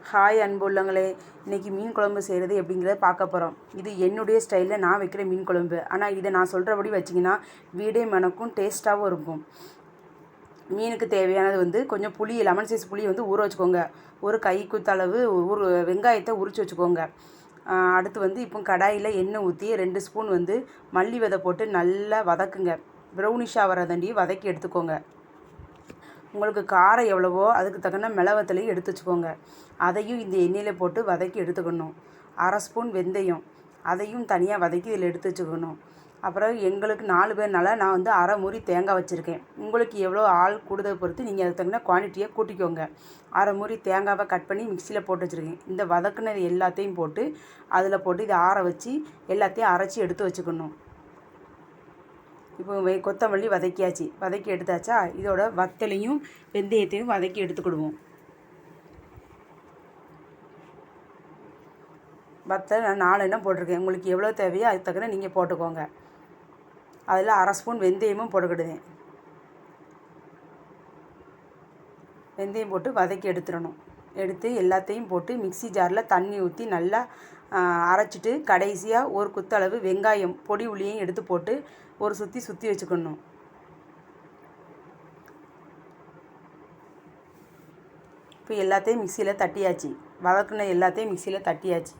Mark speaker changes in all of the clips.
Speaker 1: Hi அன்புள்ளங்களே, இன்றைக்கி மீன் குழம்பு செய்கிறது எப்படிங்கிறத பார்க்க போகிறோம். இது என்னுடைய ஸ்டைலில் நான் வைக்கிற மீன் குழம்பு. ஆனால் இதை நான் சொல்கிறபடி வச்சிங்கன்னா வீடே மணக்கும், டேஸ்ட்டாகவும் இருக்கும். மீனுக்கு தேவையானது கொஞ்சம் புளி, லெமன் சைஸ் புளி ஊற வச்சுக்கோங்க. ஒரு கை குத்தளவு வெங்காயத்தை உரித்து வச்சுக்கோங்க. அடுத்து இப்போ கடாயில் எண்ணெய் ஊற்றி 2 ஸ்பூன் மல்லி விதை போட்டு நல்லா வதக்குங்க. ப்ரௌனிஷாக வரதண்டி வதக்கி எடுத்துக்கோங்க. உங்களுக்கு காரம் எவ்வளவோ அதுக்கு தகுந்த மிளவத்தலையும் எடுத்து வச்சுக்கோங்க. அதையும் இந்த எண்ணெயில் போட்டு வதக்கி எடுத்துக்கணும். 1/2 ஸ்பூன் வெந்தயம், அதையும் தனியாக வதக்கி இதில் எடுத்து வச்சுக்கணும். அப்புறம் எங்களுக்கு 4 பேர்னால நான் அரை மூடி தேங்காய் வச்சுருக்கேன். உங்களுக்கு எவ்வளோ ஆள் கூடுதல் பொறுத்து நீங்கள் அதுக்கு தகுந்த குவான்டிட்டியை கூட்டிக்கோங்க. அரை மூடி தேங்காவை கட் பண்ணி மிக்சியில் போட்டு வச்சுருக்கேன். இந்த வதக்குனது எல்லாத்தையும் போட்டு அதில் போட்டு இதை ஆற வச்சு எல்லாத்தையும் அரைச்சி எடுத்து வச்சுக்கணும். இப்போ கொத்தமல்லி வதக்கி எடுத்தாச்சா, இதோட வத்தலையும் வெந்தயத்தையும் வதக்கி எடுத்துக்கிடுவோம். வத்தல் நான் 4 எண்ணம் போட்டிருக்கேன். உங்களுக்கு எவ்வளோ தேவையோ அதுக்கு தக்கன நீங்கள் போட்டுக்கோங்க. அதில் 1/2 ஸ்பூன் வெந்தயமும் போட்டுக்கிடுவேன். வெந்தயம் போட்டு வதக்கி எடுத்துடணும். எடுத்து எல்லாத்தையும் போட்டு மிக்சி ஜாரில் தண்ணி ஊற்றி நல்லா அரைச்சிட்டு கடைசியாக ஒரு குத்தளவு வெங்காயம் பொடி உள்ளியையும் எடுத்து போட்டு ஒரு சுற்றி வச்சுக்கணும். இப்போ எல்லாத்தையும் மிக்சியில் தட்டியாச்சு. வதக்குன எல்லாத்தையும் மிக்சியில் தட்டியாச்சு.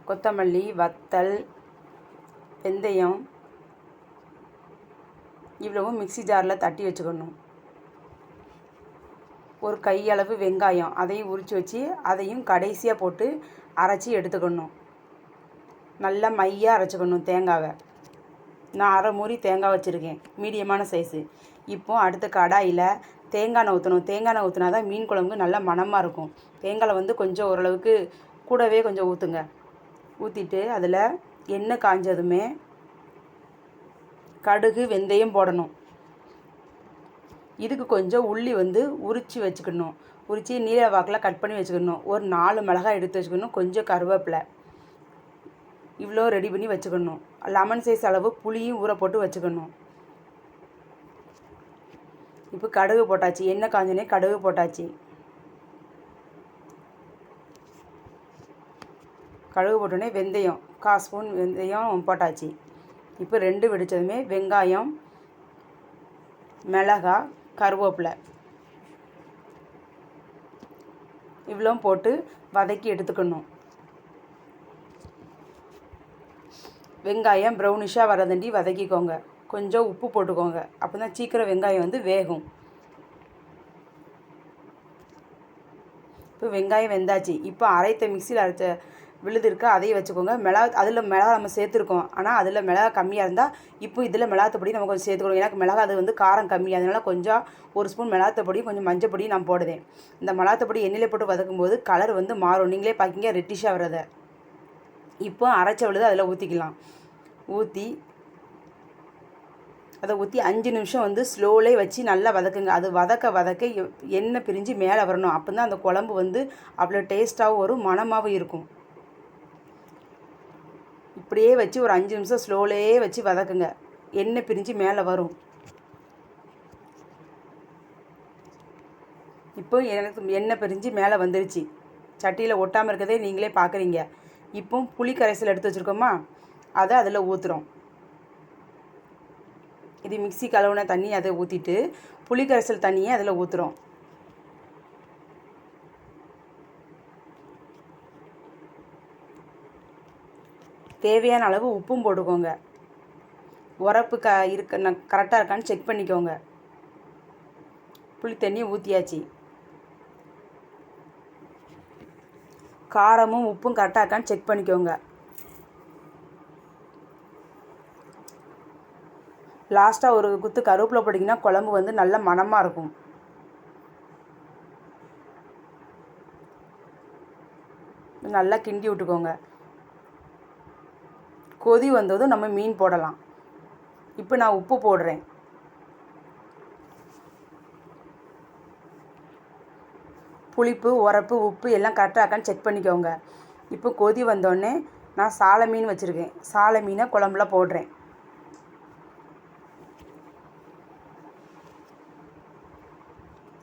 Speaker 1: கொத்தமல்லி, வத்தல், வெந்தயம் இவ்வளவும் மிக்சி ஜாரில் தட்டி வச்சுக்கணும். ஒரு கையளவு வெங்காயம் அதையும் உரித்து வச்சு அதையும் கடைசியாக போட்டு அரைச்சி எடுத்துக்கணும். நல்லா மையாக அரைச்சிக்கணும் தேங்காவை. நான் அரை மூடி தேங்காய் வச்சுருக்கேன், மீடியமான சைஸு. இப்போது அடுத்த கடாயில் தேங்காய் எண்ணெய் ஊற்றணும். தேங்காய் எண்ணெய் ஊற்றினா தான் மீன் குழம்பு நல்லா மணமாக இருக்கும். தேங்காயில் கொஞ்சம் ஓரளவுக்கு கூடவே கொஞ்சம் ஊற்றுங்க. ஊற்றிட்டு அதில் எண்ணெய் காஞ்சதுமே கடுகு, வெந்தயம் போடணும். இதுக்கு கொஞ்சம் உள்ளி உரித்து வச்சுக்கணும். உரித்து நீல வாக்கில் கட் பண்ணி வச்சுக்கணும். ஒரு 4 மிளகாய் எடுத்து வச்சுக்கணும். கொஞ்சம் கருவேப்பிலை இவ்வளோ ரெடி பண்ணி வச்சுக்கணும். லெமன் சைஸ் அளவு புளியும் ஊற போட்டு வச்சுக்கணும். இப்போ கடுகு போட்டாச்சு. எண்ணெய் காஞ்சனே கடுகு போட்டாச்சு. கடுகு போட்டோடனே வெந்தயம் 1/4 ஸ்பூன் வெந்தயம் போட்டாச்சு. இப்போ 2 வெடித்ததுமே வெங்காயம், மிளகாய், கருவேப்பிலை இவ்வளோ போட்டு வதக்கி எடுத்துக்கணும். வெங்காயம் ப்ரௌனிஷாக வரதண்டி வதக்கிக்கோங்க. கொஞ்சம் உப்பு போட்டுக்கோங்க. அப்போ தான் சீக்கிரம் வெங்காயம் வேகும். இப்போ வெங்காயம் வெந்தாச்சு. இப்போ மிக்சியில் அரைச்ச விழுது இருக்கா அதையும் வச்சுக்கோங்க. அதில் மிளகா நம்ம சேர்த்துருக்கோம். ஆனால் அதில் மிளகா கம்மியாக இருந்தால் இப்போ இதில் மிளகாத்தப்பொடி நம்ம கொஞ்சம் சேர்த்துக்கணும். எனக்கு மிளகா அது காரம் கம்மி, அதனால் கொஞ்சம் 1 ஸ்பூன் மிளகாத்தப்பொடி, கொஞ்சம் மஞ்சப்பொடி நான் போடுவேன். இந்த மிளகாத்தப்பொடி எண்ணெயில் போட்டு வதக்கும்போது கலர் மாறும். நீங்களே பார்க்கிங்க ரெட்டிஷாக வரதை. இப்போ அரைச்ச விழுது அதில் ஊற்றிக்கலாம். அதை ஊற்றி 5 நிமிஷம் ஸ்லோலே வச்சு நல்லா வதக்குங்க. அது வதக்க எண்ணெய் பிரிஞ்சு மேலே வரணும். அப்போ தான் அந்த குழம்பு அவ்வளோ டேஸ்ட்டாகவும் வரும், மணமாகவும் இருக்கும். இப்படியே வச்சு ஒரு 5 நிமிஷம் ஸ்லோலே வச்சு வதக்குங்க. எண்ணெய் பிரிஞ்சு மேலே வரும். இப்போ எனக்கு எண்ணெய் பிரிஞ்சு மேலே வந்துருச்சு. சட்டியில் ஒட்டாமல் இருக்கதே நீங்களே பார்க்குறீங்க. இப்போ புளி கரைசல் எடுத்து வச்சுருக்கோமா, அதை அதில் ஊற்றுறோம். இது மிக்சி கலவுன தண்ணி அதை ஊற்றிட்டு புளி கரைசல் தண்ணியை அதில் ஊற்றுறோம். தேவையான அளவு உப்பும் போட்டுக்கோங்க. உரப்பு கரெக்டாக இருக்கான்னு செக் பண்ணிக்கோங்க. புளி தண்ணி ஊற்றியாச்சு. காரமும் உப்பும் கரெக்டாக இருக்கான்னு செக் பண்ணிக்கோங்க. லாஸ்ட்டாக ஒரு குத்து கருவேப்பிலை போட்டிங்கன்னா குழம்பு நல்ல மணமாக இருக்கும். நல்லா கிண்டி விட்டுக்கோங்க. கொதி வந்ததும் நம்ம மீன் போடலாம். இப்போ நான் உப்பு போடுறேன். புளிப்பு, உரப்பு, உப்பு எல்லாம் கரெக்டாக இருக்கான்னு செக் பண்ணிக்கோங்க. இப்போ கொதி வந்தோடனே நான் சாலை மீன் வச்சுருக்கேன். சாலை மீனை குழம்புல போடுறேன்.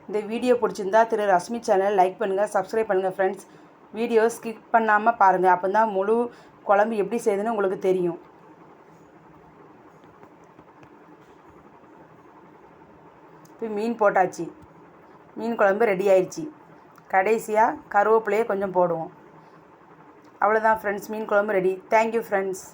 Speaker 1: இந்த வீடியோ பிடிச்சிருந்தா திரு ரஷ்மி சேனல் லைக் பண்ணுங்கள், சப்ஸ்கிரைப் பண்ணுங்கள் ஃப்ரெண்ட்ஸ். வீடியோ ஸ்கிப் பண்ணாமல் பாருங்கள். அப்போ தான் முழு குழம்பு எப்படி செய்யுதுன்னு உங்களுக்கு தெரியும். இப்போ மீன் போட்டாச்சு. மீன் குழம்பு ரெடி ஆயிடுச்சு. கடைசியாக கருவேப்பிலையை கொஞ்சம் போடுவோம். அவ்வளோதான் ஃப்ரெண்ட்ஸ், மீன் குழம்பு ரெடி. Thank you friends.